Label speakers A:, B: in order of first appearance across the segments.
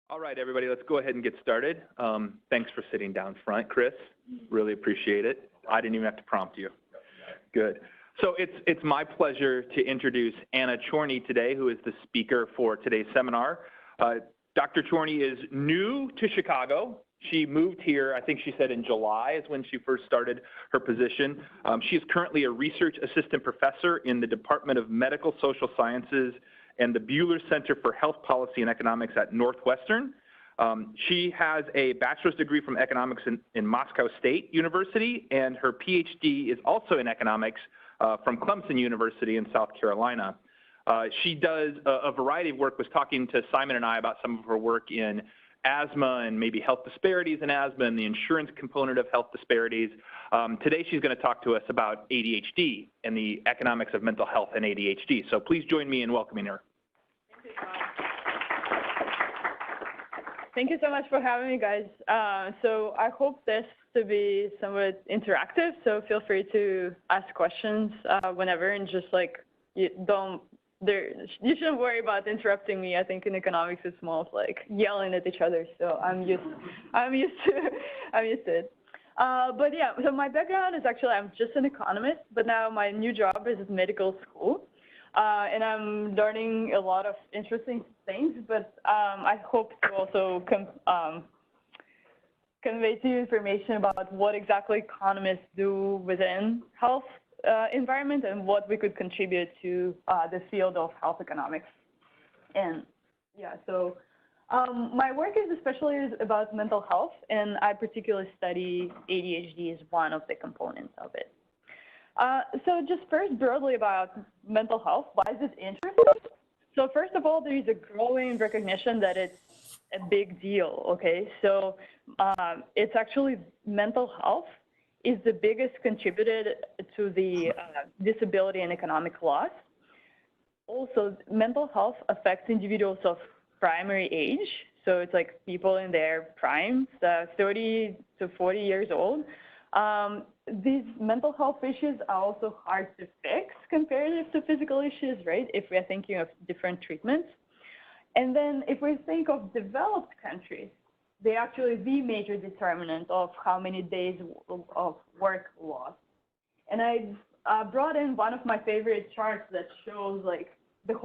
A: All right, everybody, let's go ahead and get started. Thanks for sitting down front, Chris. Really appreciate it. I didn't even have to prompt you. Good. So it's my pleasure to introduce Anna Chorniy today, who is the speaker for today's seminar. Dr. Chorniy is new to Chicago. She moved here, I think she said in July is when she first started her position. She is currently a research assistant professor in the Department of Medical Social Sciences and the Buehler Center for Health Policy and Economics at Northwestern. She has a bachelor's degree from economics in Moscow State University, and her PhD is also in economics from Clemson University in South Carolina. She does a variety of work, was talking to Simon and I about some of her work in asthma and maybe health disparities in asthma and the insurance component of health disparities. Today she's going to talk to us about ADHD and the economics of mental health and ADHD. So please join me in welcoming her.
B: Thank you so much for having me, guys. So I hope this to be somewhat interactive, so feel free to ask questions whenever, and just like, you shouldn't worry about interrupting me. I think in economics it's more of like yelling at each other, so I'm used to it. But yeah, so my background is actually, I'm just an economist, but now my new job is at medical school. And I'm learning a lot of interesting things, but I hope to also convey to you information about what exactly economists do within health environment and what we could contribute to the field of health economics. And yeah, so my work is especially about mental health, and I particularly study ADHD as one of the components of it. So just first broadly about mental health, why is it interesting? So first of all, there is a growing recognition that it's a big deal, okay? So it's actually mental health is the biggest contributor to the disability and economic loss. Also, mental health affects individuals of primary age. So it's like people in their primes, 30 to 40 years old. These mental health issues are also hard to fix compared to physical issues, right? If we're thinking of different treatments. And then if we think of developed countries, they're actually the major determinant of how many days of work lost. And I brought in one of my favorite charts that shows like the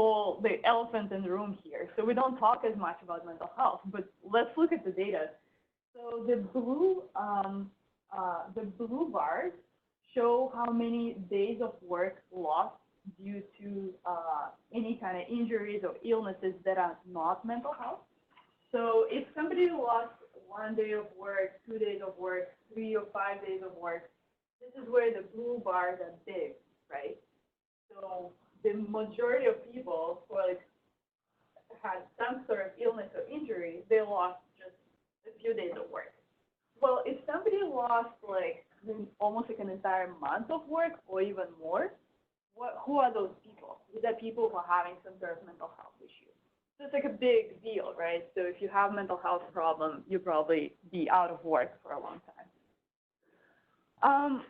B: elephant in the room here. So we don't talk as much about mental health, but let's look at the data. So the blue bars show how many days of work lost due to any kind of injuries or illnesses that are not mental health. So if somebody lost 1 day of work, 2 days of work, 3 or 5 days of work, this is where the blue bars are big, right? So the majority of people who had some sort of illness or injury, they lost just a few days of work. Well, if somebody lost like almost like an entire month of work or even more, who are those people? These are people who are having some sort of mental health issue. So it's like a big deal, right? So if you have a mental health problem, you'll probably be out of work for a long time.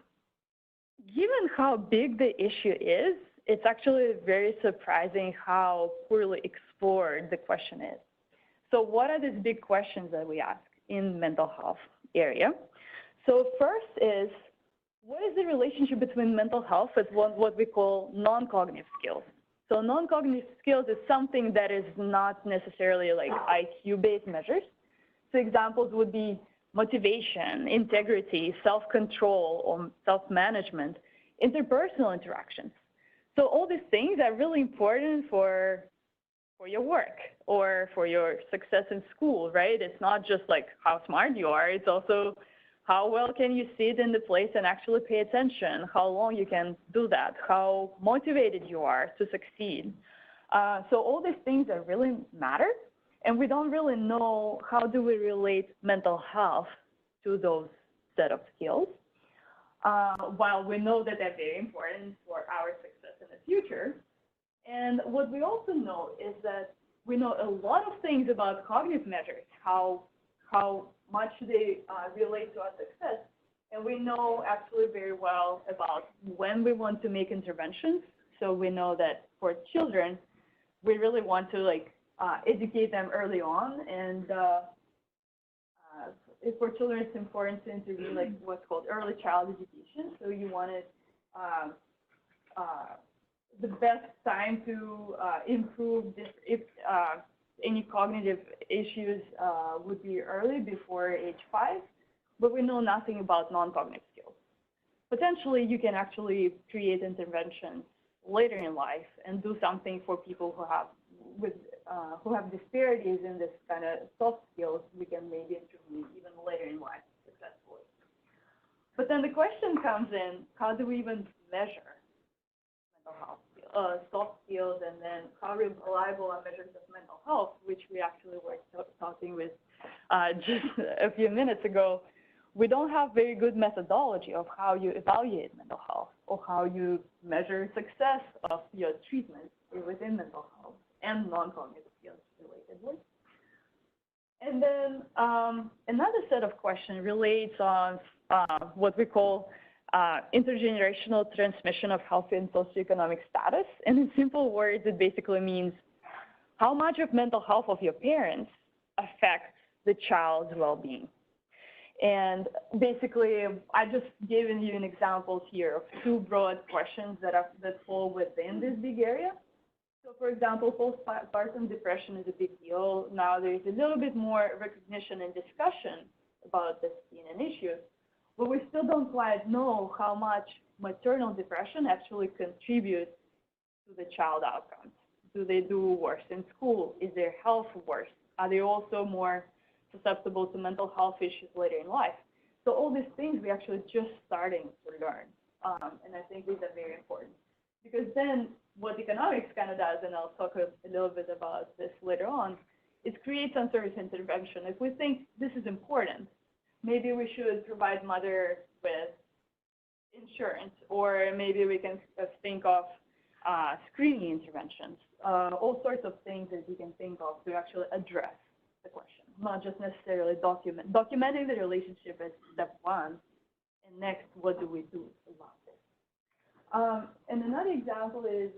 B: Given how big the issue is, it's actually very surprising how poorly explored the question is. So what are these big questions that we ask in mental health area? So first is, what is the relationship between mental health and what we call non-cognitive skills? So non-cognitive skills is something that is not necessarily like IQ-based measures. So examples would be motivation, integrity, self-control, or self-management, interpersonal interactions. So all these things are really important for your work or for your success in school, right? It's not just like how smart you are, it's also how well can you sit in the place and actually pay attention, how long you can do that, how motivated you are to succeed. So all these things that really matter, and we don't really know how do we relate mental health to those set of skills, while we know that they're very important for our success in the future. And what we also know is that we know a lot of things about cognitive measures, how much they relate to our success. And we know actually very well about when we want to make interventions. So we know that for children, we really want to educate them early on. And for children, it's important to intervene like what's called early child education. So you wanted the best time to improve this, if any cognitive issues would be early, before age 5, but we know nothing about non-cognitive skills. Potentially, you can actually create interventions later in life and do something for people who have disparities in this kind of soft skills. We can maybe intervene even later in life successfully. But then the question comes in, how do we even measure mental health, soft skills, and then how reliable are measures of mental health, which we actually were talking with just a few minutes ago. We don't have very good methodology of how you evaluate mental health or how you measure success of your treatment within mental health and non-cognitive skills relatedly. And then another set of questions relates on what we call intergenerational transmission of health and socioeconomic status. And in simple words, it basically means how much of mental health of your parents affects the child's well-being. And basically, I just given you an examples here of 2 broad questions that fall within this big area. So for example, postpartum depression is a big deal. Now there's a little bit more recognition and discussion about this being an issue, but we still don't quite know how much maternal depression actually contributes to the child outcomes. Do they do worse in school? Is their health worse? Are they also more susceptible to mental health issues later in life? So all these things we're actually just starting to learn. And I think these are very important. Because then what economics kind of does, and I'll talk a little bit about this later on, it creates some service intervention. If we think this is important, maybe we should provide mothers with insurance, or maybe we can think of screening interventions, all sorts of things that you can think of to actually address the question, not just necessarily documenting the relationship as step 1, and next, what do we do about this? And another example is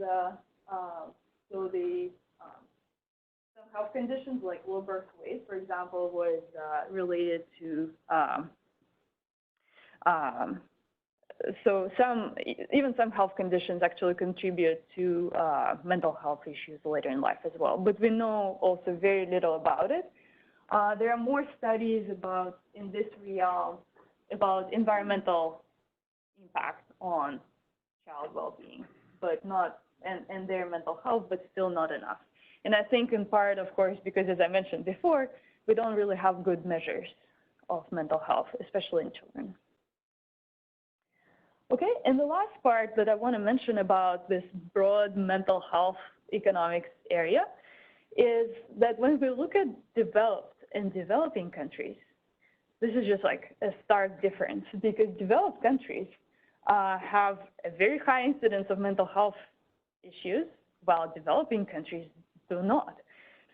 B: some health conditions like low birth weight, for example, was related to so even some health conditions actually contribute to mental health issues later in life as well. But we know also very little about it. There are more studies in this realm about environmental impact on child well-being, but not and their mental health, but still not enough. And I think in part, of course, because as I mentioned before, we don't really have good measures of mental health, especially in children. Okay, and the last part that I want to mention about this broad mental health economics area is that when we look at developed and developing countries, this is just like a stark difference, because developed countries have a very high incidence of mental health issues, while developing countries do not.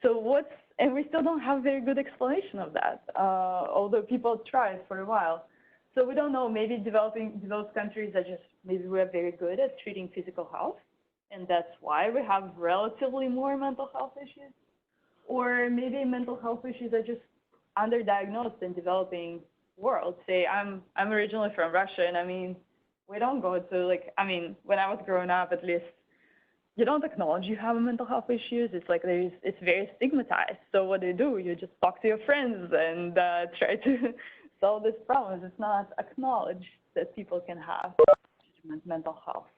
B: So and we still don't have a very good explanation of that, although people tried for a while. So we don't know, maybe developed countries are just, maybe we're very good at treating physical health, and that's why we have relatively more mental health issues. Or maybe mental health issues are just underdiagnosed in developing world. Say, I'm originally from Russia, and I mean, we don't go to when I was growing up, at least, you don't acknowledge you have mental health issues. It's like it's very stigmatized. So what do? You just talk to your friends and try to solve these problems. It's not acknowledged that people can have mental health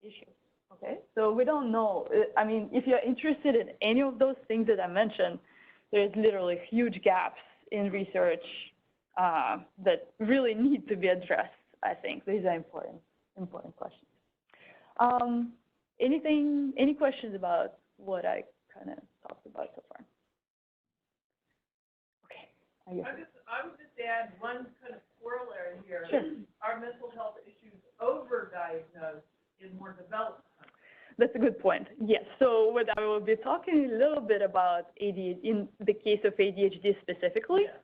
B: issues. Okay, so we don't know. I mean, if you're interested in any of those things that I mentioned, there's literally huge gaps in research that really need to be addressed. I think these are important questions. Any questions about what I kind of talked about so far? Okay.
C: I would just add one kind of corollary here.
B: Sure.
C: Are mental health issues overdiagnosed in more developed countries?
B: That's a good point. Yes. So what I will be talking a little bit about ADHD, in the case of ADHD specifically.
C: Yes.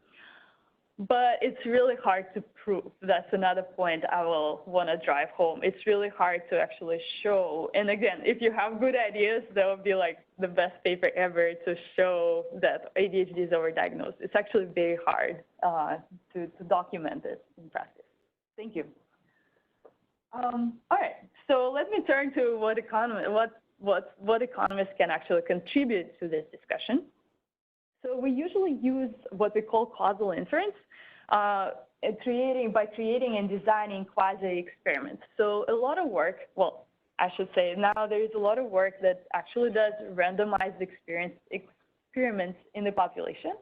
B: but it's really hard to prove. That's another point I will want to drive home. It's really hard to actually show. And again, if you have good ideas, that would be like the best paper ever to show that ADHD is overdiagnosed. It's actually very hard to document it in practice. Thank you. All right, so let me turn to what economists can actually contribute to this discussion. So we usually use what we call causal inference by creating and designing quasi-experiments. So a lot of work, well, I should say now there is a lot of work that actually does randomized experiments in the population,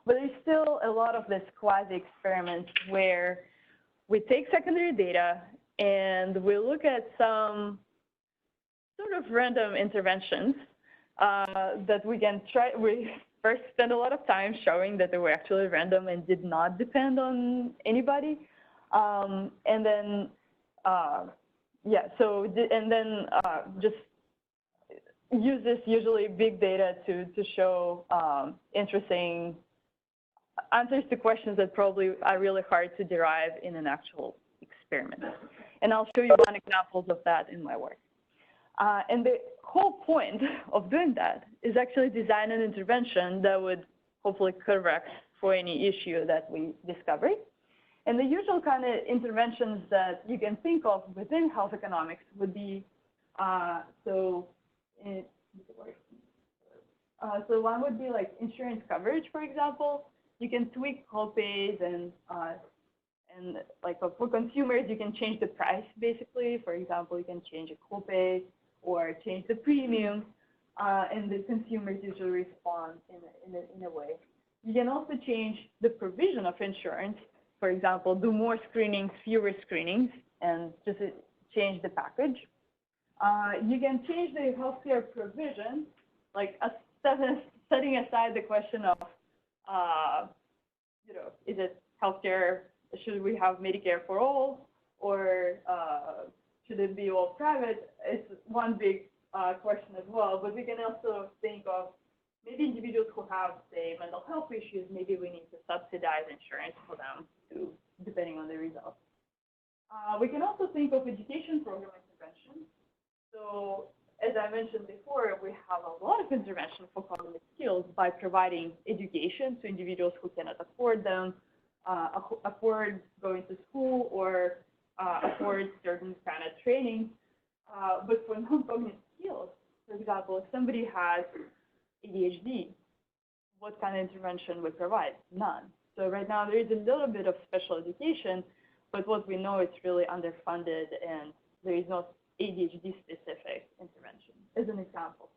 B: but there's still a lot of this quasi-experiments where we take secondary data and we look at some sort of random interventions that we can try. We first spend a lot of time showing that they were actually random and did not depend on anybody. And then, just use this usually big data to show interesting answers to questions that probably are really hard to derive in an actual experiment. And I'll show you one examples of that in my work. And the whole point of doing that is actually design an intervention that would hopefully correct for any issue that we discover. And the usual kind of interventions that you can think of within health economics would be, so one would be like insurance coverage, for example. You can tweak copays and like for consumers, you can change the price basically. For example, you can change a copay or change the premium, and the consumers usually respond in a way. You can also change the provision of insurance. For example, do more screenings, fewer screenings, and just change the package. You can change the healthcare provision, like setting aside the question of, is it healthcare? Should we have Medicare for all, or should it be all private? It's one big question as well. But we can also think of maybe individuals who have, say, mental health issues. Maybe we need to subsidize insurance for them too, depending on the results. We can also think of education program intervention. So as I mentioned before, we have a lot of intervention for cognitive skills by providing education to individuals who cannot afford them, afford going to school, or afford certain kind of training. But for non-cognitive skills, for example, if somebody has ADHD, what kind of intervention we provide? None. So right now there is a little bit of special education, but what we know is really underfunded and there is no ADHD specific intervention, as an example.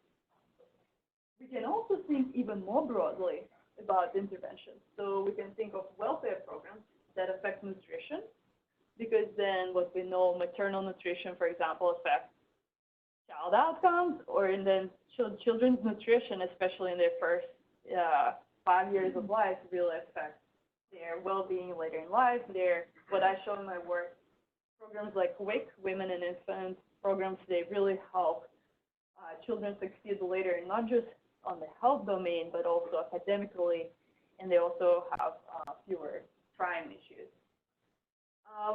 B: We can also think even more broadly about interventions. So we can think of welfare programs that affect nutrition, because then what we know, maternal nutrition, for example, affects child outcomes, or in then children's nutrition, especially in their first 5 years of life, really affects their well-being later in life. What I show in my work, programs like WIC, Women and Infants programs, they really help children succeed later, not just on the health domain, but also academically, and they also have fewer crime issues.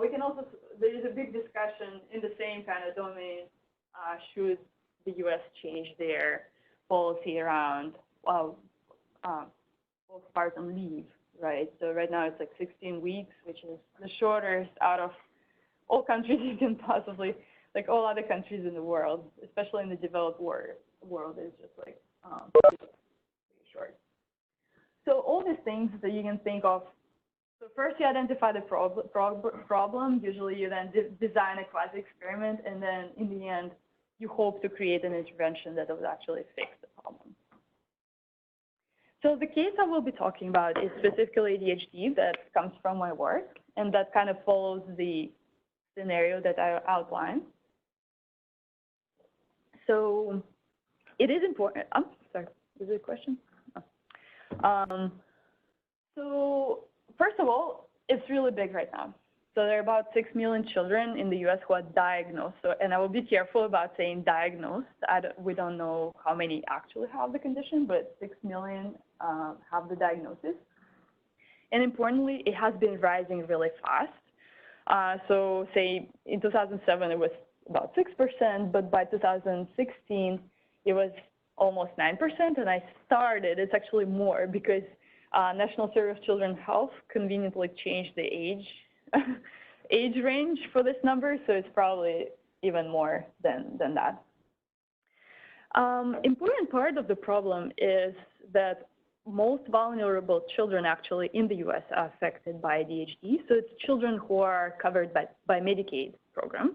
B: We can also, there is a big discussion in the same kind of domain, should the U.S. change their policy around postpartum leave, right? So right now it's like 16 weeks, which is the shortest out of all countries you can possibly, like all other countries in the world, especially in the developed world is just like pretty short. So all these things that you can think of. So first you identify the problem. Usually you then design a quasi-experiment, and then in the end, you hope to create an intervention that will actually fix the problem. So the case I will be talking about is specifically ADHD that comes from my work, and that kind of follows the scenario that I outlined. So it is important. I'm sorry, is there a question? Oh. So first of all, it's really big right now. So there are about 6 million children in the U.S. who are diagnosed. So, and I will be careful about saying diagnosed. We don't know how many actually have the condition, but 6 million have the diagnosis. And importantly, it has been rising really fast. So say in 2007, it was about 6%, but by 2016, it was almost 9%. And it's actually more because National Center of Children's Health conveniently changed the age range for this number, so it's probably even more than that. Important part of the problem is that most vulnerable children actually in the US are affected by ADHD, so it's children who are covered by Medicaid program.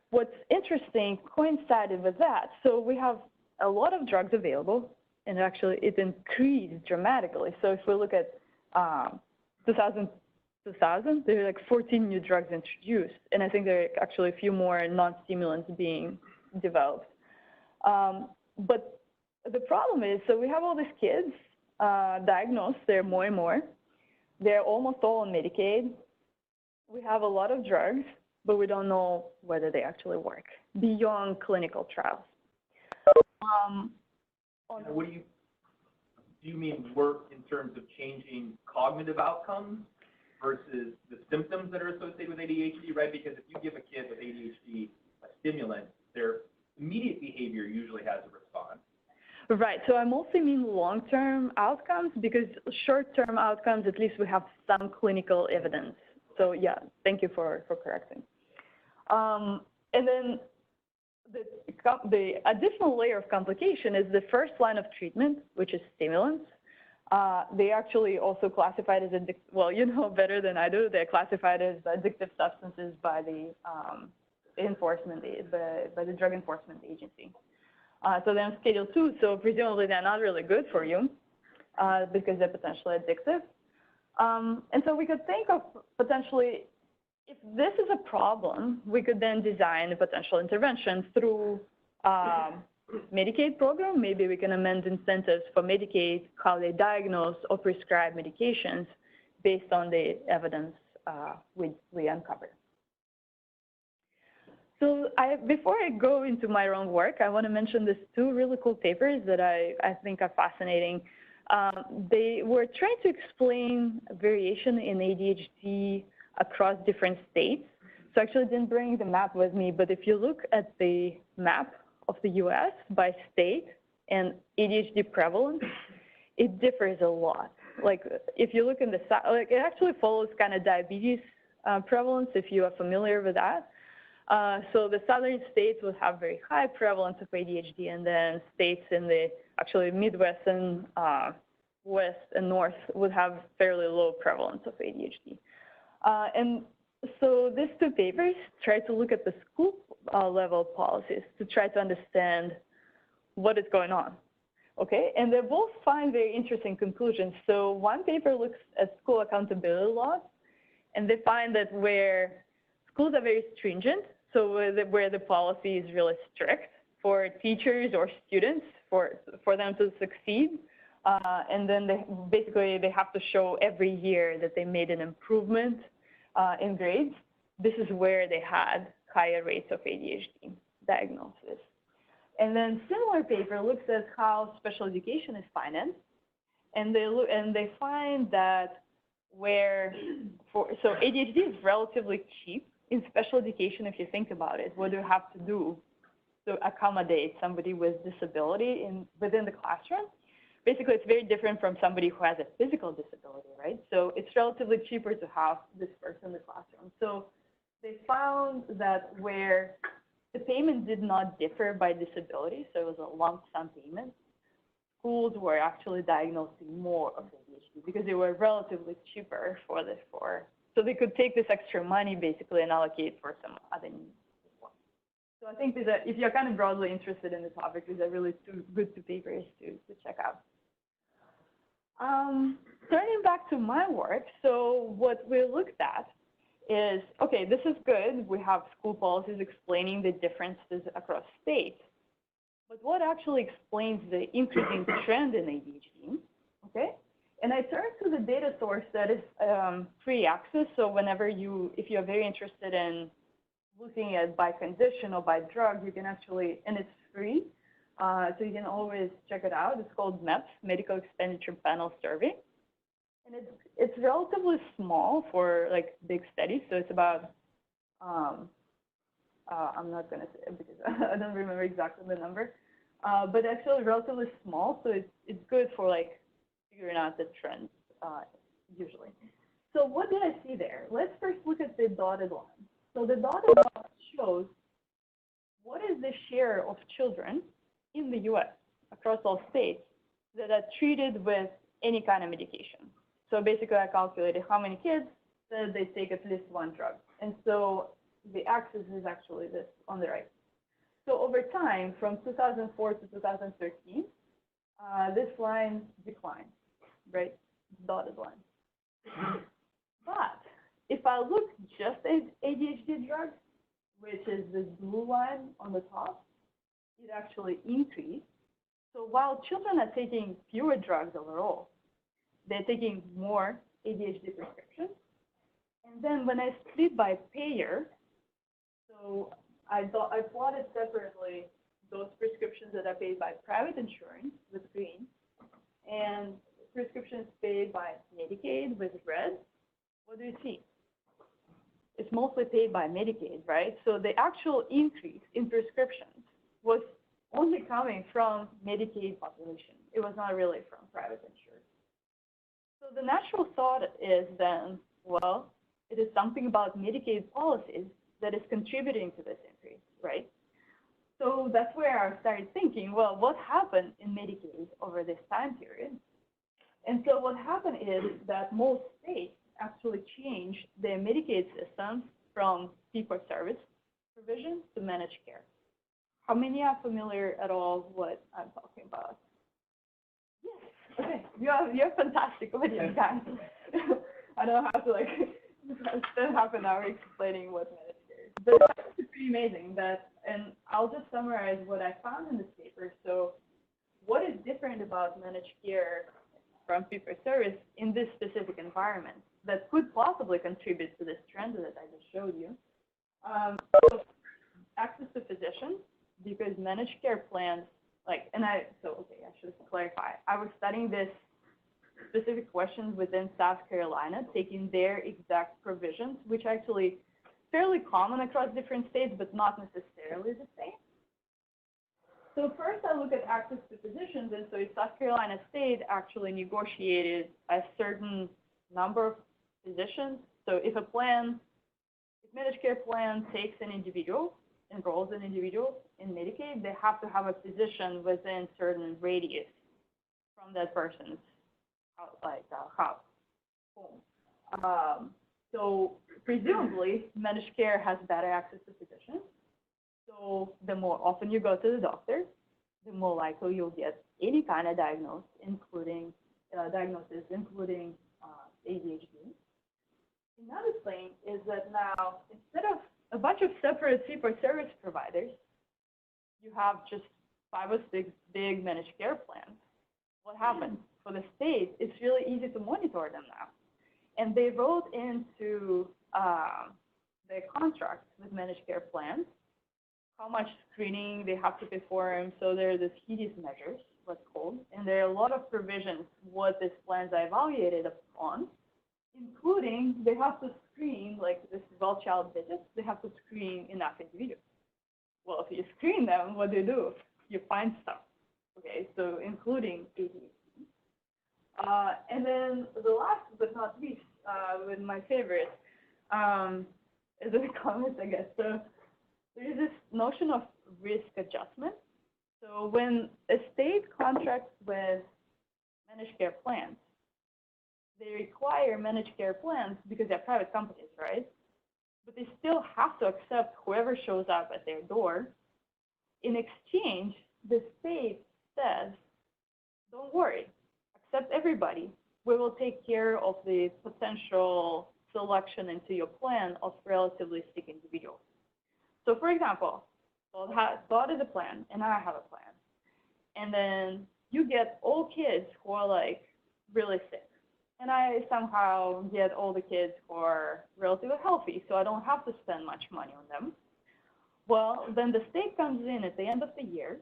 B: What's interesting coincided with that, so we have a lot of drugs available, and actually it increased dramatically. So if we look at 2000, there are like 14 new drugs introduced, and I think there are actually a few more non-stimulants being developed. But the problem is, so we have all these kids diagnosed, there are more and more. They're almost all on Medicaid. We have a lot of drugs, but we don't know whether they actually work beyond clinical trials.
A: What do you mean work in terms of changing cognitive outcomes versus the symptoms that are associated with ADHD, right? Because if you give a kid with ADHD a stimulant, their immediate behavior usually has a response.
B: Right, so I mostly mean long-term outcomes, because short-term outcomes, at least we have some clinical evidence. So yeah, thank you for correcting. And then the additional layer of complication is the first line of treatment, which is stimulants. They actually also classified as well, you know better than I do. They're classified as addictive substances by the by the Drug Enforcement Agency. So they're on Schedule 2, so presumably they're not really good for you because they're potentially addictive. And so we could think of potentially, if this is a problem, we could then design a potential intervention through Medicaid program. Maybe we can amend incentives for Medicaid, how they diagnose or prescribe medications based on the evidence we uncovered. So before I go into my own work, I want to mention these two really cool papers that I think are fascinating. They were trying to explain variation in ADHD across different states. So I actually didn't bring the map with me, but if you look at the map of the US by state and ADHD prevalence, it differs a lot. Like if you look in the, like it actually follows kind of diabetes prevalence, if you are familiar with that. So the southern states will have very high prevalence of ADHD, and then states in the actually Midwest and West and North would have fairly low prevalence of ADHD. And so these two papers try to look at the school level policies to try to understand what is going on. Okay, and they both find very interesting conclusions. So one paper looks at school accountability laws, and they find that where schools are very stringent, so where the policy is really strict for teachers or students for them to succeed, and then basically they have to show every year that they made an improvement in grades. This is where they had higher rates of ADHD diagnosis. And then similar paper looks at how special education is financed, and they find that so ADHD is relatively cheap in special education. If you think about it, what do you have to do to accommodate somebody with disability within the classroom? Basically, it's very different from somebody who has a physical disability, right? So it's relatively cheaper to have this person in the classroom. So they found that where the payment did not differ by disability, so it was a lump sum payment, schools were actually diagnosing more of ADHD because they were relatively cheaper so they could take this extra money basically and allocate for some other needs. So I think if you're kind of broadly interested in the topic, these are really two papers to check out. Turning back to my work, so what we looked at is, okay, this is good. We have school policies explaining the differences across states. But what actually explains the increasing trend in ADHD, okay? And I turned to the data source that is free access. So if you're very interested in looking at by condition or by drug, you can actually, and it's free, So you can always check it out. It's called MEPS, Medical Expenditure Panel Survey. And it's relatively small for like big studies. So it's about, I'm not going to say it because I don't remember exactly the number, but actually relatively small. So it's good for like figuring out the trends usually. So what did I see there? Let's first look at the dotted line. So the dotted line shows what is the share of children in the US across all states that are treated with any kind of medication. So basically I calculated how many kids that they take at least one drug. And so the axis is actually this on the right. So over time, from 2004 to 2013, this line declined, right? Dotted line. But if I look just at ADHD drugs, which is this blue line on the top, it actually increased. So while children are taking fewer drugs overall, they're taking more ADHD prescriptions. And then when I split by payer, so I plotted separately those prescriptions that are paid by private insurance with green and prescriptions paid by Medicaid with red. What do you see? It's mostly paid by Medicaid, right? So the actual increase in prescriptions was only coming from Medicaid population. It was not really from private insurance. So the natural thought is then, well, it is something about Medicaid policies that is contributing to this increase, right? So that's where I started thinking, well, what happened in Medicaid over this time period? And so what happened is that most states actually changed their Medicaid systems from fee-for-service provision to managed care. How many are familiar at all what I'm talking about? Yes, okay, you're fantastic audience, guys. I don't have to like spend half an hour explaining what managed care is. But it's pretty amazing that, and I'll just summarize what I found in this paper. So what is different about managed care from fee-for-service in this specific environment that could possibly contribute to this trend that I just showed you? So access to physicians, because managed care plans, like, I should clarify. I was studying this specific questions within South Carolina, taking their exact provisions, which are actually fairly common across different states, but not necessarily the same. So first I look at access to physicians, and so South Carolina State actually negotiated a certain number of physicians. So if managed care plan takes an individual, enrolls an individual in Medicaid, they have to have a physician within certain radius from that person's house, home. So presumably, managed care has better access to physicians. So the more often you go to the doctor, the more likely you'll get any kind of diagnosis, including ADHD. Another thing is that now, instead of a bunch of separate fee-for-service providers, you have just 5 or 6 big managed care plans. What happened? For the state, it's really easy to monitor them now. And they wrote into their contracts with managed care plans how much screening they have to perform. So there are these HEDIS measures, what's called, and there are a lot of provisions what these plans are evaluated upon, including they have to screen, like this well-child visits, they have to screen enough individuals. Well, if you screen them, what do? You find stuff, okay? So including ADHD. And then the last but not least, with my favorite, is in the comments, I guess. So there is this notion of risk adjustment. So when a state contracts with managed care plans, they require managed care plans because they're private companies, right? But they still have to accept whoever shows up at their door. In exchange, the state says, don't worry, accept everybody. We will take care of the potential selection into your plan of relatively sick individuals. So for example, Todd is a plan, and I have a plan. And then you get all kids who are like really sick. And I somehow get all the kids who are relatively healthy, so I don't have to spend much money on them. Well, then the state comes in at the end of the year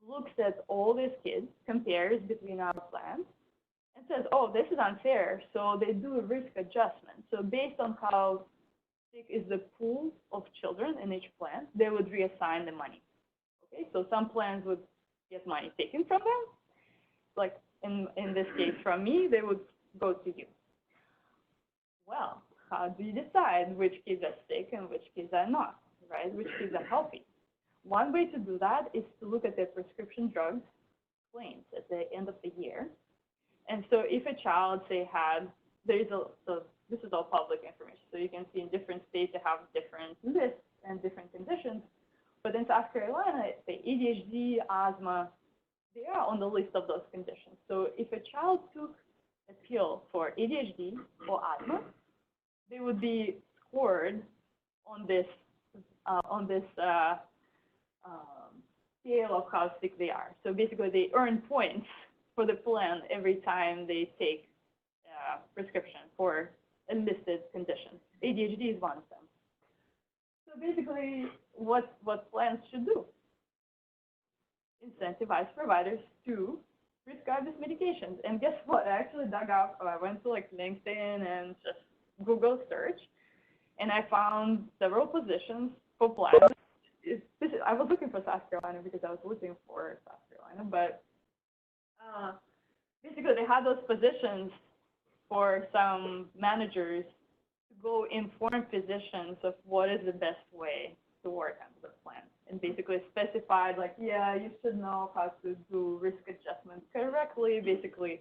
B: looks at all these kids, compares between our plans, and says, oh, this is unfair, so they do a risk adjustment. So based on how sick is the pool of children in each plan, they would reassign the money. Okay, so some plans would get money taken from them, like in this case from me, they would go to you. Well, how do you decide which kids are sick and which kids are not, right? Which kids are healthy? One way to do that is to look at their prescription drugs claims at the end of the year. And so if a child, say, so this is all public information, so you can see in different states they have different lists and different conditions. But in South Carolina, the ADHD, asthma, they are on the list of those conditions. So if a child took a pill for ADHD or asthma, they would be scored on this scale of how sick they are. So basically, they earn points for the plan every time they take prescription for a listed condition. ADHD is one of them. So basically, what plans should do? Incentivize providers to prescribe these medications. And guess what? I actually dug up, I went to like LinkedIn and just Google search, and I found several positions for plans. I was looking for South Carolina because I was looking for South Carolina, but basically they had those positions for some managers to go inform physicians of what is the best way to work on the plan, and basically specified like, yeah, you should know how to do risk adjustment correctly, basically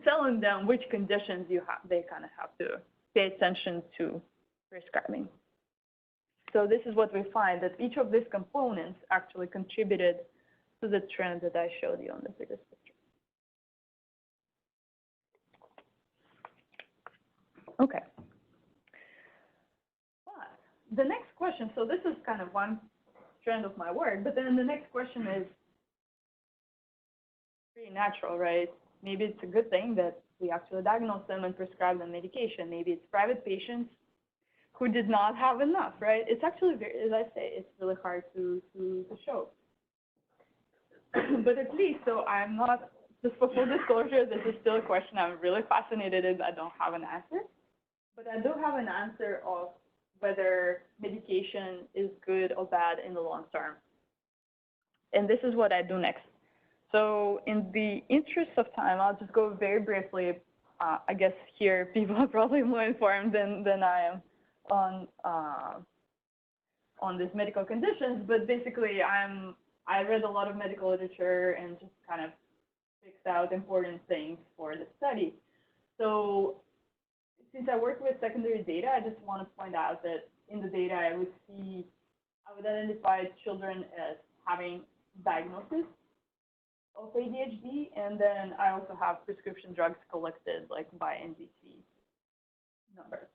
B: telling them which conditions they kind of have to pay attention to prescribing. So this is what we find, that each of these components actually contributed to the trend that I showed you on the previous picture. Okay. But the next question, so this is kind of one strand of my work, but then the next question is pretty natural, right? Maybe it's a good thing that we actually diagnose them and prescribe them medication. Maybe it's private patients who did not have enough, right? It's actually, as I say, it's really hard to show. But at least, so I'm not, just for full disclosure, this is still a question I'm really fascinated in. I don't have an answer. But I do have an answer of whether medication is good or bad in the long term. And this is what I do next. So in the interest of time, I'll just go very briefly. I guess here people are probably more informed than I am on these medical conditions, but basically I read a lot of medical literature and just kind of picked out important things for the study. So since I work with secondary data, I just want to point out that in the data I would identify children as having diagnosis of ADHD, and then I also have prescription drugs collected like by NDC numbers.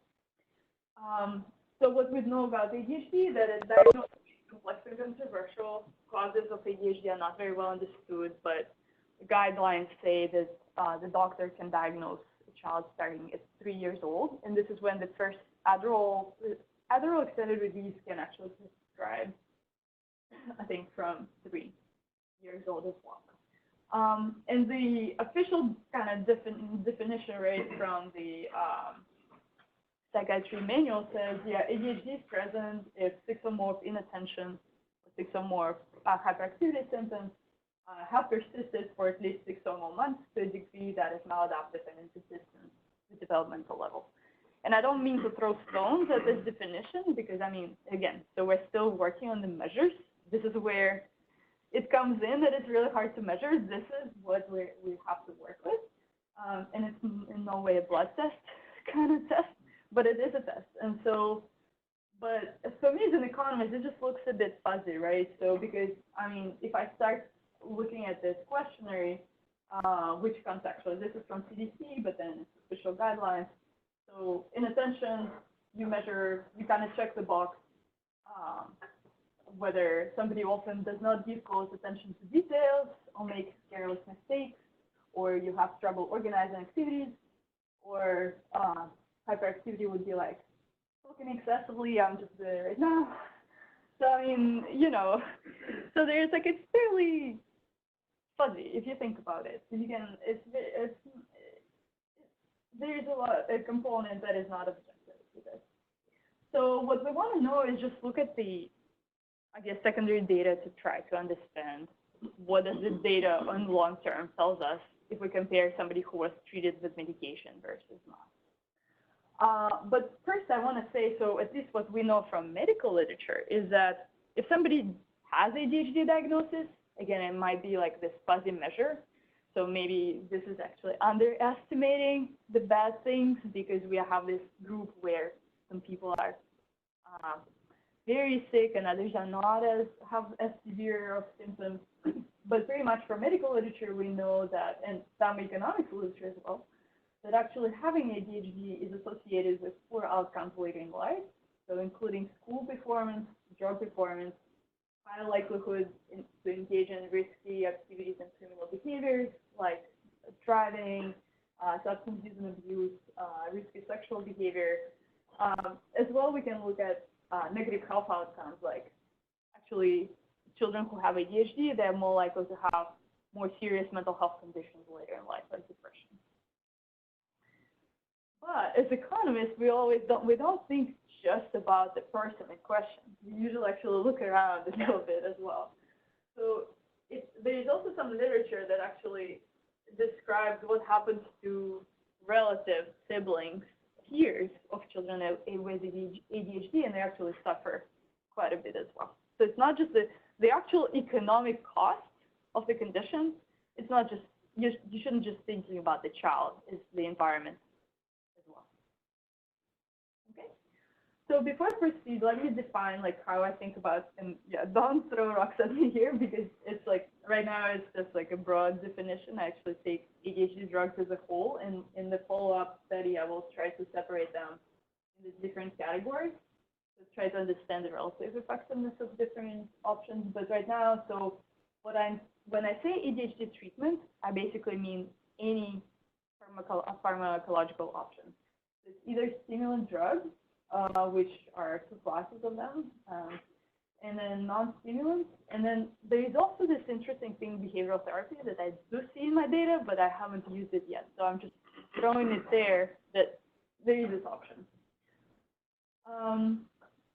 B: So what we know about ADHD, that it's diagnosed with complex and controversial. Causes of ADHD are not very well understood, but the guidelines say that the doctor can diagnose a child starting at 3 years old, and this is when the first Adderall extended release can actually prescribe, I think, from 3 years old as well. And the official kind of definition rate from the psychiatry manual says, yeah, ADHD is present if 6 or more of inattention, or 6 or more hyperactivity symptoms have persisted for at least 6 or more months to a degree that is maladaptive and inconsistent with developmental levels. And I don't mean to throw stones at this definition because, I mean, again, so we're still working on the measures. This is where it comes in that it's really hard to measure. This is what we have to work with. And it's in no way a blood test kind of test, but it is a test. And so, but for me as an economist, it just looks a bit fuzzy, right? So because, I mean, if I start looking at this questionnaire, which comes actually, this is from CDC, but then it's official guidelines. So in attention, you kind of check the box whether somebody often does not give close attention to details or makes careless mistakes, or you have trouble organizing activities, or hyperactivity would be like, talking excessively, I'm just there right now. So I mean, so there's like it's fairly fuzzy if you think about it. You can there's a component that is not objective to this. So what we want to know is just look at the, I guess, secondary data to try to understand what does the data on long term tells us if we compare somebody who was treated with medication versus not. But first I want to say, so at least what we know from medical literature is that if somebody has ADHD diagnosis, again, it might be like this fuzzy measure. So maybe this is actually underestimating the bad things because we have this group where some people are very sick and others are not have as severe of symptoms. But pretty much from medical literature, we know that, and some economics literature as well, that actually having ADHD is associated with poor outcomes later in life, so including school performance, job performance, high likelihood to engage in risky activities and criminal behaviors like driving, substance use and abuse, risky sexual behavior. As well, we can look at negative health outcomes, like actually children who have ADHD, they're more likely to have more serious mental health conditions later in life, like depression. But as economists, we don't think just about the person in question. We usually actually look around a little bit as well. So there's also some literature that actually describes what happens to relatives, siblings, peers of children with ADHD, and they actually suffer quite a bit as well. So it's not just the actual economic cost of the condition. It's not just, you shouldn't just thinking about the child, it's the environment as well. Okay. So before I proceed, let me define like how I think about, and yeah, don't throw rocks at me here because it's like, right now it's just like a broad definition. I actually take ADHD drugs as a whole, and in the follow-up study, I will try to separate them into different categories to try to understand the relative effectiveness of different options. But right now, so when I say ADHD treatment, I basically mean any pharmacological option. It's either stimulant drugs, which are two classes of them, and then non-stimulants. And then there is also this interesting thing, behavioral therapy, that I do see in my data, but I haven't used it yet. So I'm just throwing it there that there is this option.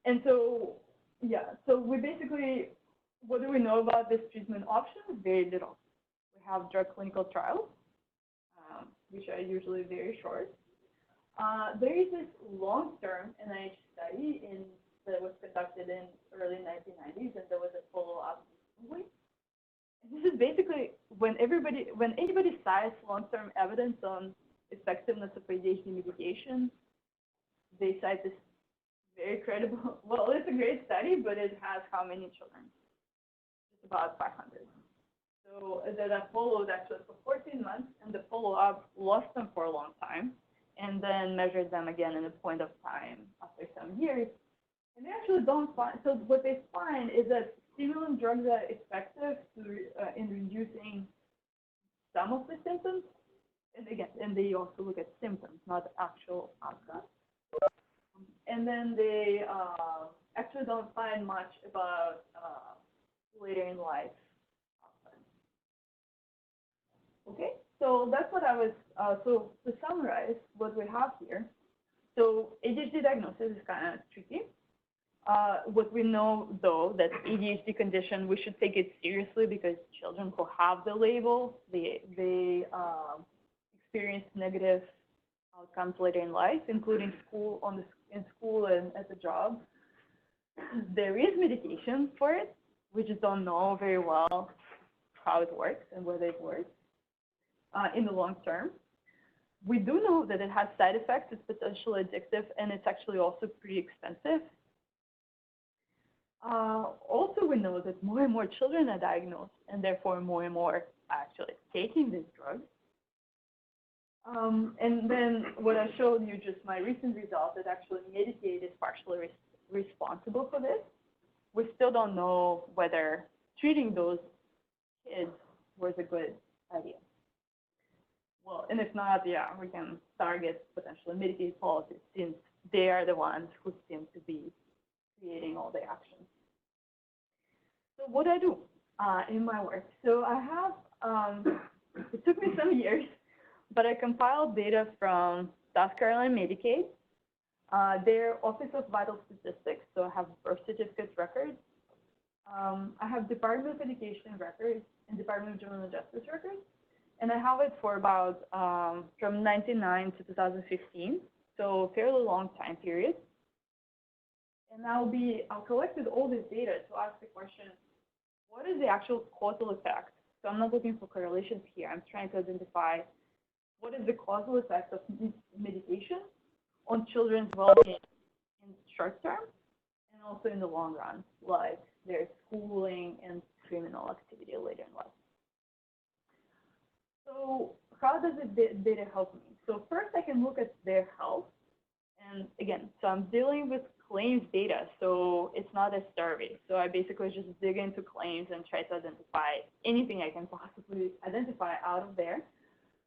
B: And so, yeah, so we basically, what do we know about this treatment option? Very little. We have drug clinical trials, which are usually very short. There is this long-term NIH study that was conducted in early 1990s, and there was a follow-up recently. This is basically when anybody cites long-term evidence on effectiveness of ADHD medication, they cite this very credible. Well, it's a great study, but it has how many children? It's about 500. So that followed actually for 14 months, and the follow-up lost them for a long time, and then measured them again in a point of time after some years. And they actually don't find, so what they find is that stimulant drugs are effective in reducing some of the symptoms. And again, and they also look at symptoms, not actual outcomes. And then they actually don't find much about later in life outcomes. Okay, so that's what I was, so to summarize what we have here, so ADHD diagnosis is kind of tricky. What we know, though, that ADHD condition, we should take it seriously because children who have the label, they experience negative outcomes later in life, including in school and at the job. There is medication for it. We just don't know very well how it works and whether it works in the long term. We do know that it has side effects, it's potentially addictive, and it's actually also pretty expensive. Also, we know that more and more children are diagnosed, and therefore more and more are actually taking these drugs. And then what I showed you, just my recent result, that actually Medicaid is partially responsible for this. We still don't know whether treating those kids was a good idea. Well, and if not, yeah, we can target potentially Medicaid policies since they are the ones who seem to be creating all the actions. So what do I do in my work? So I have, it took me some years, but I compiled data from South Carolina Medicaid, their Office of Vital Statistics, so I have birth certificate records. I have Department of Education records and Department of Juvenile Justice records. And I have it for about from 1999 to 2015, so a fairly long time period. And I'll collected all this data to ask the question, what is the actual causal effect? So I'm not looking for correlations here. I'm trying to identify what is the causal effect of medication on children's well-being in short term and also in the long run, like their schooling and criminal activity later in life. So how does the data help me? So first I can look at their health. And again, so I'm dealing with claims data, so it's not a survey. So I basically just dig into claims and try to identify anything I can possibly identify out of there.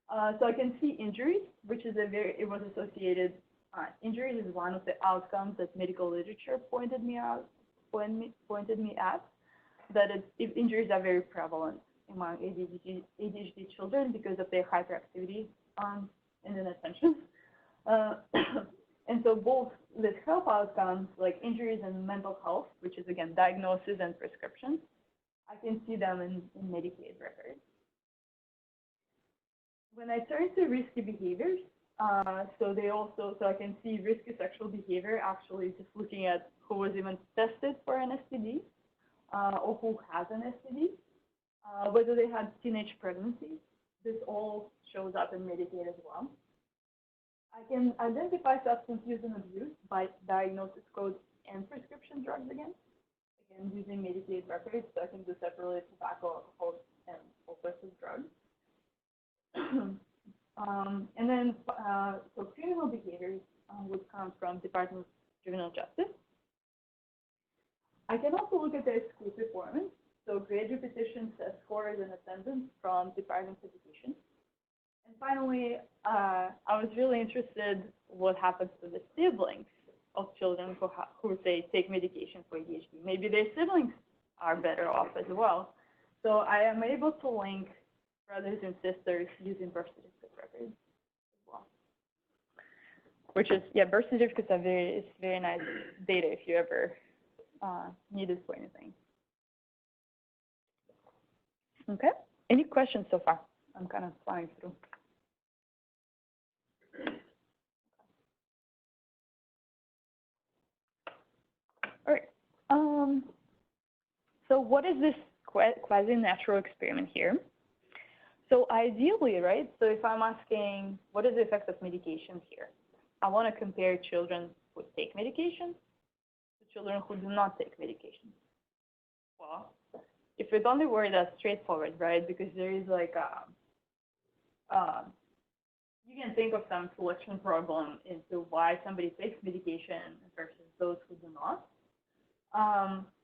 B: So I can see injuries, which is it was associated, injuries is one of the outcomes that medical literature pointed me at, that if injuries are very prevalent among ADHD children because of their hyperactivity and inattention. And so both with health outcomes like injuries and mental health, which is again diagnosis and prescriptions, I can see them in Medicaid records. When I turn to risky behaviors, so I can see risky sexual behavior actually just looking at who was even tested for an STD or who has an STD, whether they had teenage pregnancy. This all shows up in Medicaid as well. I can identify substance use and abuse by diagnosis codes and prescription drugs again using Medicaid records, so I can do separately tobacco, alcohol, and all sorts of drugs. And then, so criminal behaviors would come from Department of Juvenile Justice. I can also look at their school performance, so grade repetition, test scores, and attendance from Department of Education. And finally, I was really interested what happens to the siblings of children who say take medication for ADHD. Maybe their siblings are better off as well. So I am able to link brothers and sisters using birth certificate records as well. Which is, yeah, birth certificates are it's very nice data if you ever need it for anything. Okay, any questions so far? I'm kind of flying through. All right. So what is this quasi-natural experiment here? So ideally, right, so if I'm asking what is the effect of medication here, I want to compare children who take medication to children who do not take medication. Well, if it only were that straightforward, right, because there is like you can think of some selection problem into why somebody takes medication versus those who do not.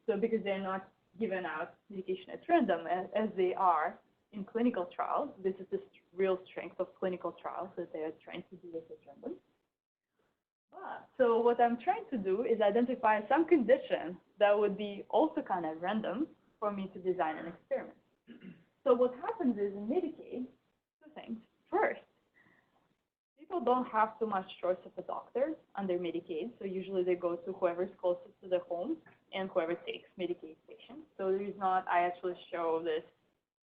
B: So because they're not given out medication at random as they are in clinical trials. This is the real strength of clinical trials, that they are trying to do this at random. So what I'm trying to do is identify some condition that would be also kind of random for me to design an experiment. So what happens is in Medicaid, two things. First, people don't have too much choice of a doctor under Medicaid, so usually they go to whoever's closest to their home and whoever takes Medicaid patients. So there is not, I actually show this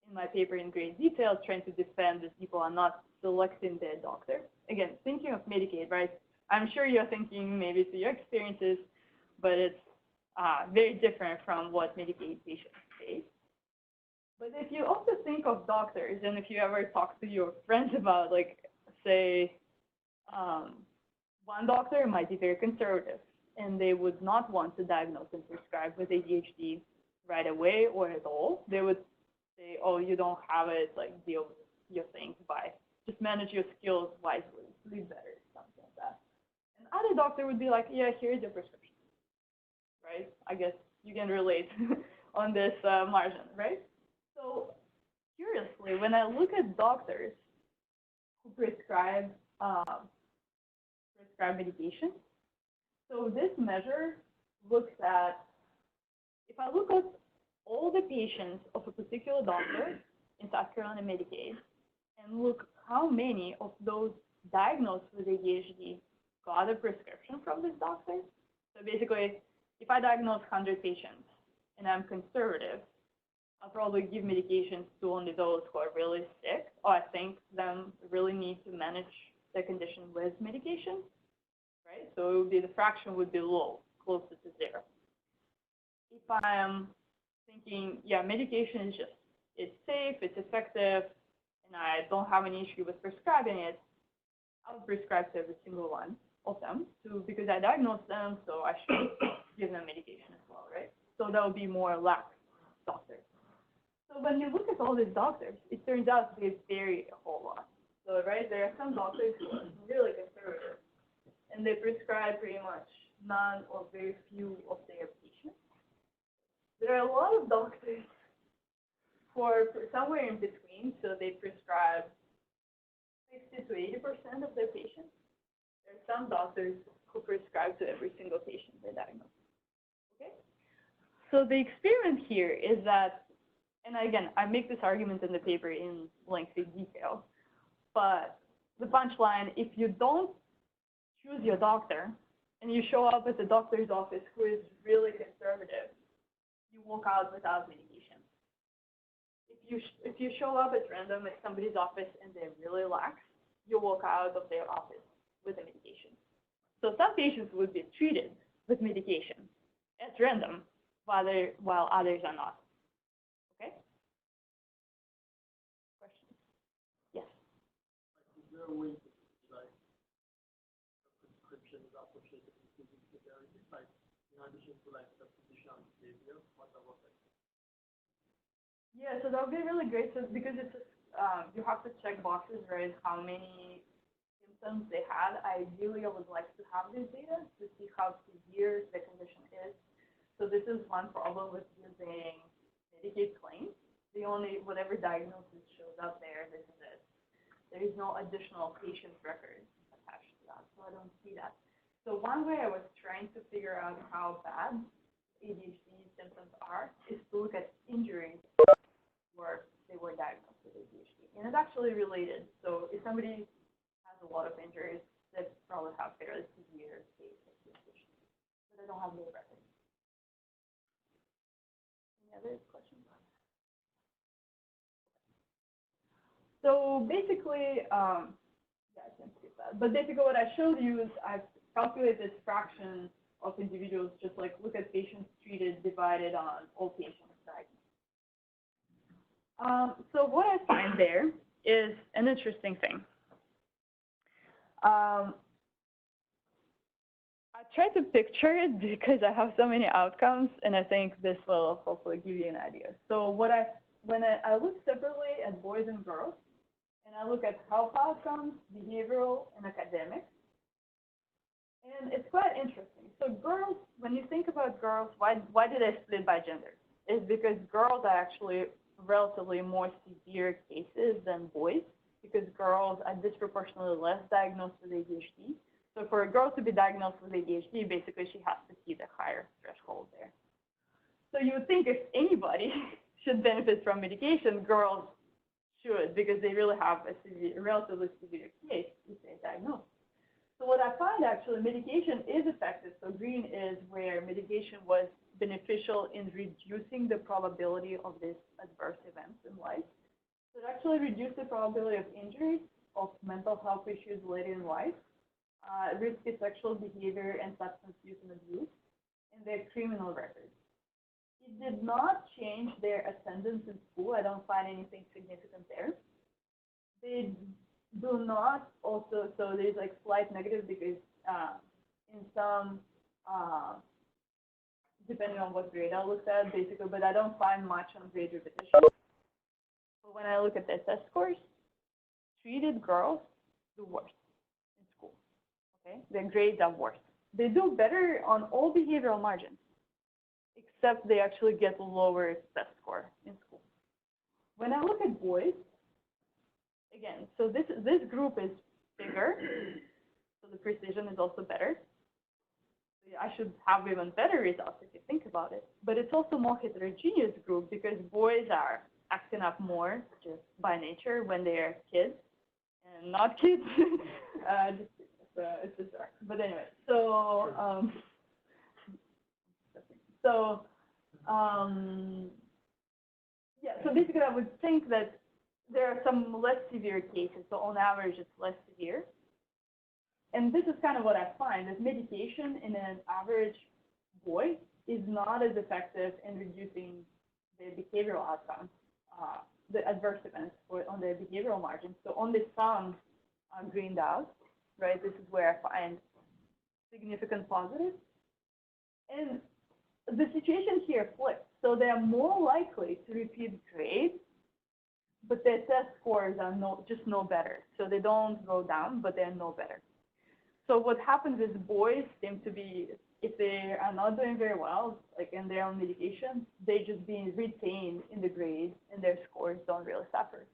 B: in my paper in great detail, trying to defend that people are not selecting their doctor. Again, thinking of Medicaid, right? I'm sure you're thinking maybe to your experiences, but it's very different from what Medicaid patients face. But if you also think of doctors, and if you ever talk to your friends about, like, say, one doctor might be very conservative, and they would not want to diagnose and prescribe with ADHD right away or at all. They would say, oh, you don't have it, like, deal with your things by just manage your skills wisely, sleep better, something like that. And other doctor would be like, yeah, here's your prescription, right? I guess you can relate on this margin, right? So curiously, when I look at doctors who prescribe medication, so this measure looks at, if I look at all the patients of a particular doctor in South Carolina Medicaid and look how many of those diagnosed with ADHD got a prescription from this doctor. So basically, if I diagnose 100 patients and I'm conservative, I'll probably give medications to only those who are really sick, or I think them really need to manage their condition with medication, right? So it would be, the fraction would be low, closer to 0. If I'm thinking, yeah, medication is just, it's safe, it's effective, and I don't have any issue with prescribing it, I would prescribe to every single one of them because I diagnosed them, so I should give them medication as well, right? So that would be more lax doctors. So when you look at all these doctors, it turns out they vary a whole lot. So, right, there are some doctors who are really conservative, and they prescribe pretty much none or very few of their patients. There are a lot of doctors who are somewhere in between, so they prescribe 60 to 80% of their patients. There are some doctors who prescribe to every single patient they diagnose. Okay? So the experiment here is that, and again, I make this argument in the paper in lengthy detail, but the punchline, if you don't choose your doctor and you show up at the doctor's office who is really conservative, you walk out without medication. If you show up at random at somebody's office and they're really lax, you walk out of their office with a medication. So some patients would be treated with medication at random while others are not. Okay? Questions? Yes.
D: Is there a way to like the prescription is associated with disease severity, like in addition to like the physician behavior, what about that?
B: Yeah, so that would be really great. So because it's you have to check boxes, right? How many symptoms they had. Ideally, I would like to have this data to see how severe the condition is. So this is one problem with using Medicaid claims. The only, whatever diagnosis shows up there, this is it. There is no additional patient record attached to that, so I don't see that. So one way I was trying to figure out how bad ADHD symptoms are is to look at injuries where they were diagnosed with ADHD. And it's actually related. So if somebody has a lot of injuries, they probably have fairly severe case of ADHD, but they don't have any record. Any other questions? So basically, yeah, I can skip that. But basically what I showed you is I've calculated fraction of individuals, just like look at patients treated divided on all patients diagnosed. So what I find there is an interesting thing. I tried to picture it because I have so many outcomes, and I think this will hopefully give you an idea. So when I look separately at boys and girls, and I look at health outcomes, behavioral, and academic, and it's quite interesting. So girls, when you think about girls, why did I split by gender? It's because girls are actually relatively more severe cases than boys, because girls are disproportionately less diagnosed with ADHD. So for a girl to be diagnosed with ADHD, basically she has to see the higher threshold there. So you would think if anybody should benefit from medication, girls should, because they really have a relatively severe case if they're diagnosed. So what I find actually, medication is effective. So green is where medication was beneficial in reducing the probability of these adverse events in life. So it actually reduced the probability of injuries, of mental health issues later in life, risky sexual behavior and substance use and abuse, and their criminal records. It did not change their attendance in school. I don't find anything significant there. They do not also, so there's like slight negative because in some, depending on what grade I looked at, basically, but I don't find much on grade repetition. But when I look at their test scores, treated girls do worse in school, okay? Their grades are worse. They do better on all behavioral margins, except they actually get lower test score in school. When I look at boys, again, so this group is bigger, so the precision is also better. I should have even better results if you think about it. but it's also more heterogeneous group because boys are acting up more just by nature when they're kids and not kids. It's bizarre. But anyway, yeah, so basically I would think that there are some less severe cases. So on average, it's less severe. And this is kind of what I find, that medication in an average boy is not as effective in reducing the behavioral outcomes, the adverse events on the behavioral margin. So only some are greened out, right? This is where I find significant positives. And the situation here flips. So they are more likely to repeat grades, but their test scores are just no better. So they don't go down, but they're no better. So what happens is boys seem to be, if they are not doing very well, like and they're on medication, they just being retained in the grade and their scores don't really suffer.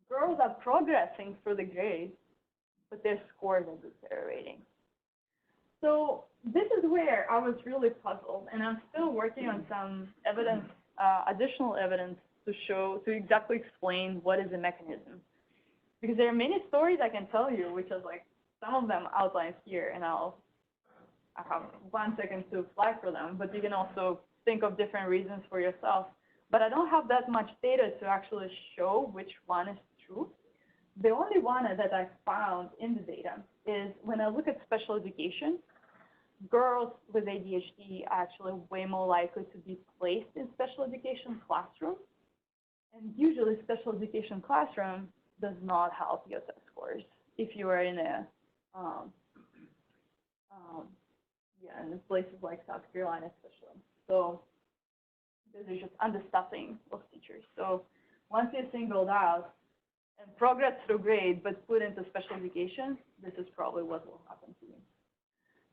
B: Girls are progressing through the grade, but their scores are deteriorating. So this is where I was really puzzled, and I'm still working on some evidence, additional evidence to exactly explain what is the mechanism. Because there are many stories I can tell you, which is like, some of them outlined here, and I have 1 second to flag for them, but you can also think of different reasons for yourself. But I don't have that much data to actually show which one is true. The only one that I found in the data is when I look at special education, girls with ADHD are actually way more likely to be placed in special education classroom. And usually special education classroom does not help your test scores if you are in a in places like South Carolina especially. So there's just understaffing of teachers. So once you're singled out and progress through grade but put into special education, this is probably what will happen to you.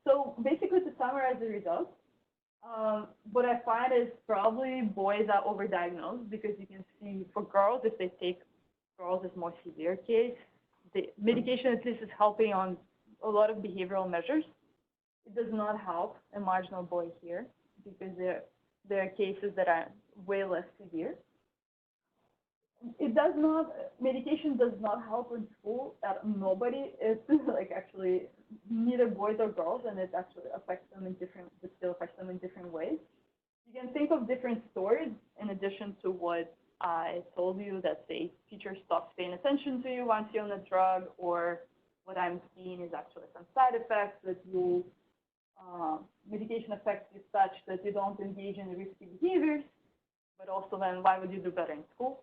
B: So basically, to summarize the results, what I find is probably boys are overdiagnosed because you can see for girls, if they take girls as more severe case, the medication at least is helping on a lot of behavioral measures. It does not help a marginal boy here because there are cases that are way less severe. It does not, medication does not help in school. Nobody is like actually neither boys or girls, and it actually affects them in different, it still affects them in different ways. You can think of different stories in addition to what I told you, that say teacher stops paying attention to you once you're on a drug, or what I'm seeing is actually some side effects that you, medication affects you such that you don't engage in risky behaviors, but also then why would you do better in school?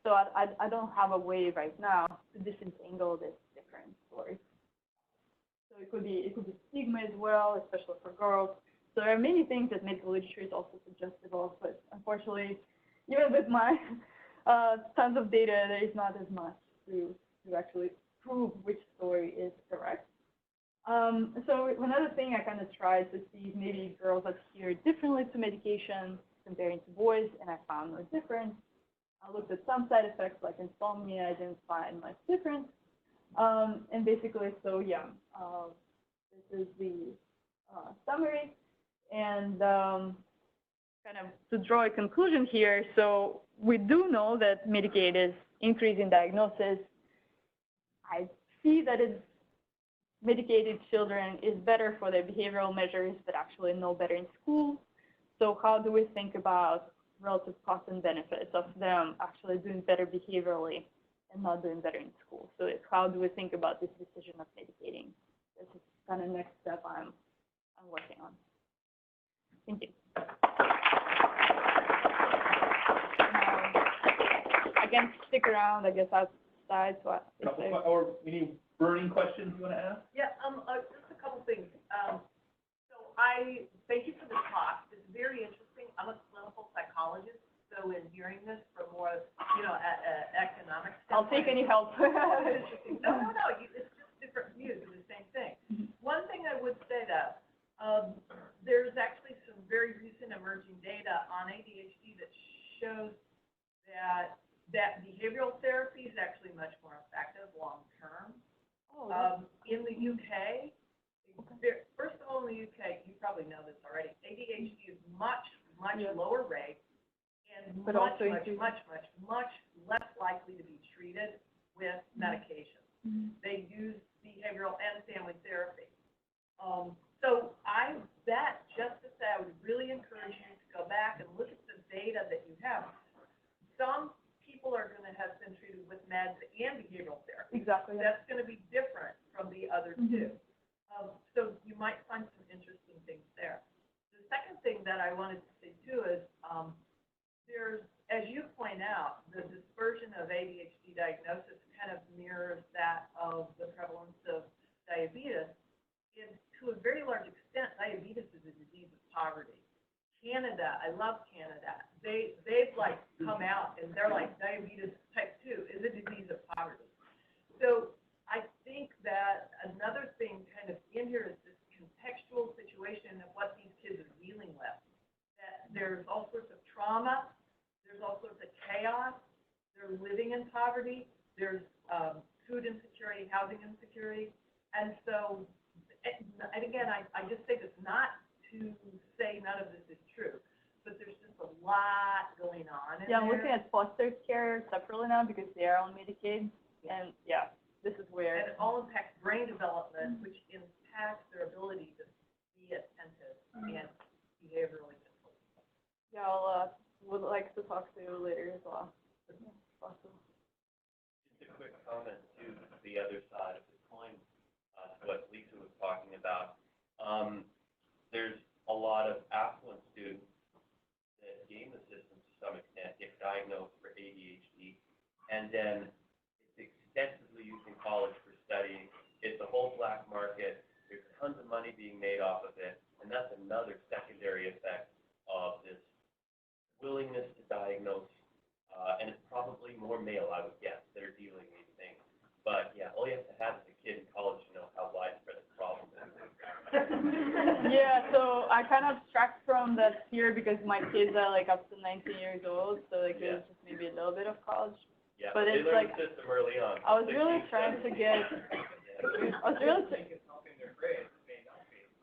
B: So I don't have a way right now to disentangle these different stories. So it could be stigma as well, especially for girls. So there are many things that medical literature is also suggestive of, but unfortunately, even with my tons of data, there is not as much to actually prove which story is correct. So another thing I kind of tried to see if maybe girls adhere differently to medication comparing to boys, and I found no difference. I looked at some side effects like insomnia. I didn't find much difference. And basically, so yeah, this is the summary. And kind of to draw a conclusion here, so we do know that Medicaid is increasing diagnosis. I see that it's medicated children is better for their behavioral measures, but actually no better in school. So how do we think about relative costs and benefits of them actually doing better behaviorally and not doing better in school? So how do we think about this decision of medicating? This is kind of next step I'm working on. Thank you. I can stick around, I guess, outside. So
A: or any burning questions you want to ask?
C: Yeah, just a couple things. So I thank you for the talk. It's very interesting. I'm a clinical psychologist, so in hearing this from more, economic standpoint.
B: I'll take any help.
C: No. It's just different views of the same thing.
B: Mm-hmm.
C: One thing I would say, though, there's actually some very recent emerging data on ADHD that shows that behavioral therapy is actually much more effective long term. In the UK, first of all, in the UK, you probably know this already, ADHD is much much lower rate and
B: But
C: much
B: also
C: less likely to be treated with medication. They use behavioral and family therapy. So I bet, just to say, I would really encourage you to go back and look at the data that you have. Some people are going to have been treated with meds and behavioral therapy.
B: Exactly.
C: That's going to be different from the other two. So you might find some interesting things there. The second thing that I wanted to say too is there's, as you point out, the dispersion of ADHD diagnosis kind of mirrors that of the prevalence of diabetes. And to a very large extent, diabetes is a disease of poverty. Canada, I love Canada. They've like come out and they're like, diabetes type 2 is a disease of poverty. So I think that another thing kind of in here is this contextual situation of what these kids are dealing with. That there's all sorts of trauma, there's all sorts of chaos, they're living in poverty, there's food insecurity, housing insecurity. And so, and again, I just say this not to say none of this is true, but there's just a lot going on in
B: I'm looking at foster care separately now because they are on Medicaid, and this is where.
C: And it all impacts brain development, which impacts their ability to be attentive and behaviorally controlled.
B: Yeah, I'll would like to talk to you later as well. Awesome.
E: Just a quick comment to the other side of the coin, to what Lisa was talking about. There's a lot of affluent students that game the system to some extent, get diagnosed for ADHD, and then it's extensively used in college for studying. It's a whole black market. There's tons of money being made off of it, and that's another secondary effect of this willingness to diagnose, and it's probably more male, I would guess, that are dealing with these things. But yeah, all you have to have is a kid in college to know how widespread the problem is.
B: Yeah, so I kind of abstract from that here because my kids are like up to 19 years old, so like it was just maybe a little bit of college.
E: Yeah,
B: but
E: they
B: it's
E: learn
B: like
E: the system early on.
B: I was really trying to get. I was really.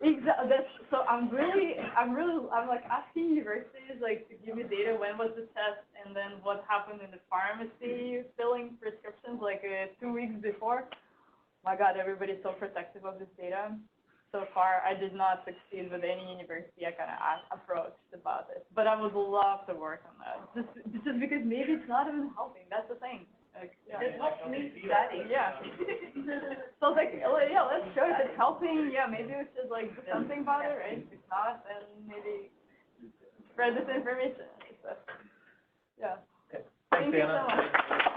B: Exactly. So I'm like asking universities like to give me data, when was the test, and then what happened in the pharmacy filling prescriptions like 2 weeks before. My God, everybody's so protective of this data. So far, I did not succeed with any university I kind of approached about this, but I would love to work on that. Just because maybe it's not even helping. That's the thing. Like,
C: It helps me study.
B: Yeah. So I was like, yeah, let's show if it's helping. Yeah, maybe we should like do something about it, right? If it's not, then maybe spread this information. So, yeah.
A: Thanks,
B: Thank you
A: Anna.
B: so much.